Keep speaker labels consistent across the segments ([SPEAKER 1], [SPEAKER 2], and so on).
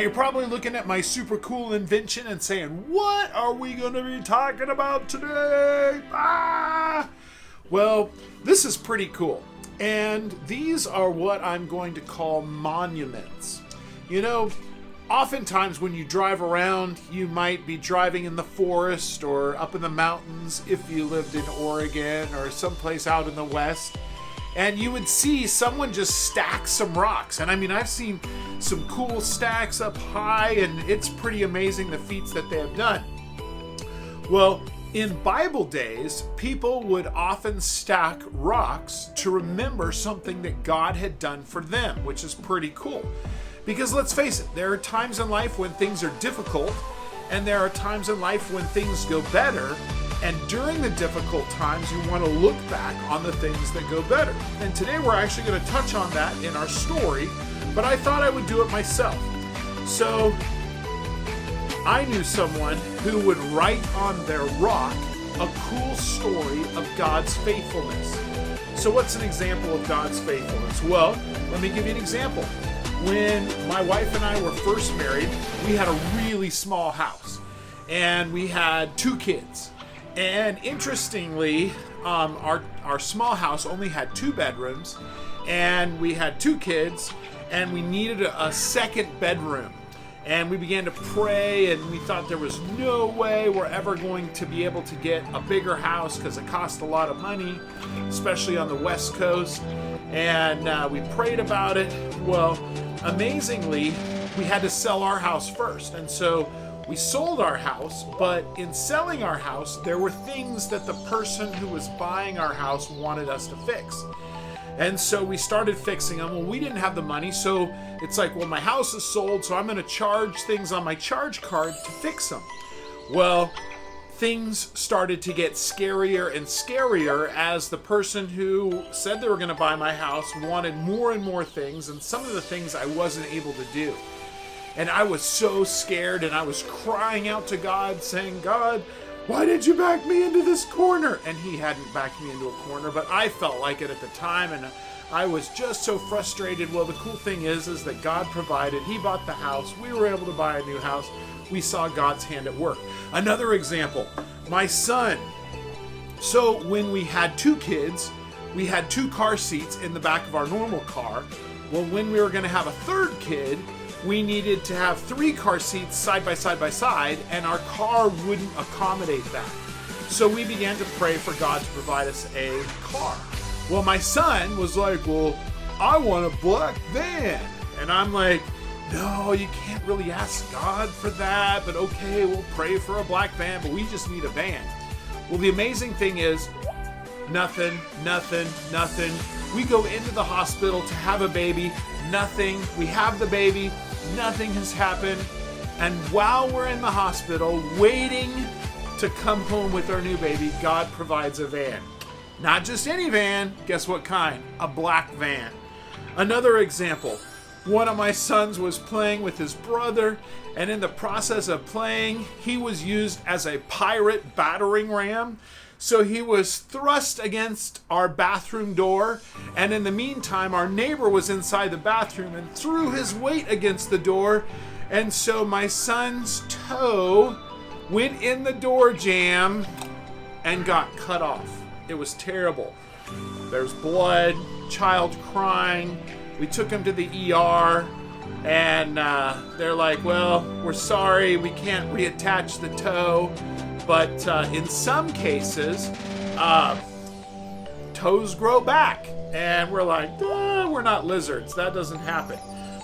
[SPEAKER 1] you're probably looking at my super cool invention and saying, what are we going to be talking about today? Well, this is pretty cool. And these are what I'm going to call monuments. You know, oftentimes when you drive around, you might be driving in the forest or up in the mountains if you lived in Oregon or someplace out in the West. And you would see someone just stack some rocks. And I mean, I've seen some cool stacks up high, and it's pretty amazing the feats that they have done. Well, in Bible days, people would often stack rocks to remember something that God had done for them, which is pretty cool. Because let's face it, there are times in life when things are difficult, and there are times in life when things go better. And during the difficult times, you want to look back on the things that go better. And today we're actually going to touch on that in our story, but I thought I would do it myself. So I knew someone who would write on their rock a cool story of God's faithfulness. So what's an example of God's faithfulness? Well, let me give you an example. When my wife and I were first married, we had a really small house, and we had 2 kids. And interestingly, our small house only had 2 bedrooms, and we had 2 kids, and we needed a second bedroom. And we began to pray, and we thought there was no way we're ever going to be able to get a bigger house because it cost a lot of money, especially on the West Coast. And we prayed about it. Well, amazingly, we had to sell our house first. And so we sold our house, but in selling our house, there were things that the person who was buying our house wanted us to fix. And so we started fixing them. Well, we didn't have the money, so it's like, well, my house is sold, so I'm going to charge things on my charge card to fix them. Well, things started to get scarier and scarier as the person who said they were going to buy my house wanted more and more things, and some of the things I wasn't able to do. And I was so scared, and I was crying out to God, saying, God, why did you back me into this corner? And he hadn't backed me into a corner, but I felt like it at the time, and I was just so frustrated. Well, the cool thing is that God provided. He bought the house. We were able to buy a new house. We saw God's hand at work. Another example, my son. So when we had 2 kids, we had 2 car seats in the back of our normal car. Well, when we were going to have a 3rd kid, we needed to have 3 car seats side by side, and our car wouldn't accommodate that. So we began to pray for God to provide us a car. Well, my son was like, well, I want a black van. And I'm like, no, you can't really ask God for that, but okay, we'll pray for a black van, but we just need a van. Well, the amazing thing is, nothing. We go into the hospital to have a baby, nothing. We have the baby, nothing has happened. And while we're in the hospital waiting to come home with our new baby, God provides a van. Not just any van, guess what kind? A black van. Another example, one of my sons was playing with his brother, and in the process of playing, he was used as a pirate battering ram. So he was thrust against our bathroom door, and in the meantime, our neighbor was inside the bathroom and threw his weight against the door, and so my son's toe went in the door jamb and got cut off. It was terrible. There's blood, child crying. We took him to the ER, and they're like, well, we're sorry, we can't reattach the toe. But in some cases, toes grow back. And we're like, we're not lizards. That doesn't happen.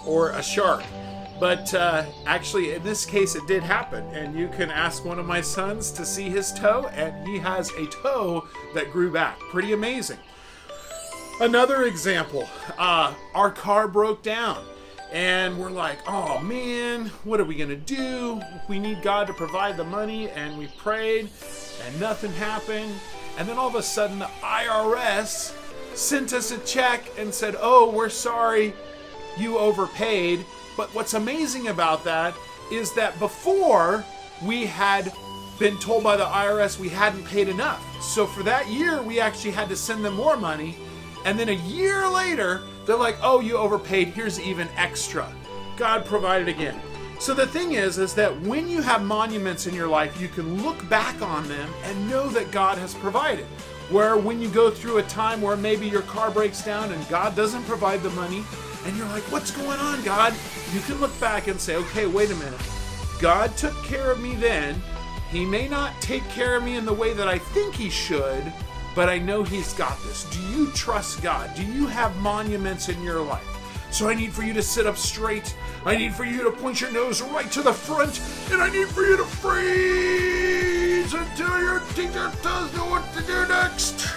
[SPEAKER 1] Or a shark. But actually, in this case, it did happen. And you can ask one of my sons to see his toe, and he has a toe that grew back. Pretty amazing. Another example, our car broke down. And we're like, oh man, what are we going to do? We need God to provide the money. And we prayed, and nothing happened. And then all of a sudden, the IRS sent us a check and said, oh, we're sorry, you overpaid. But what's amazing about that is that before, we had been told by the IRS we hadn't paid enough. So for that year, we actually had to send them more money. And then a year later, they're like, oh, you overpaid, here's even extra. God provided again. So the thing is that when you have monuments in your life, you can look back on them and know that God has provided. Where when you go through a time where maybe your car breaks down and God doesn't provide the money, and you're like, what's going on, God? You can look back and say, okay, wait a minute. God took care of me then. He may not take care of me in the way that I think he should, but I know he's got this. Do you trust God? Do you have monuments in your life? So I need for you to sit up straight. I need for you to point your nose right to the front. And I need for you to freeze until your teacher tells you what to do next.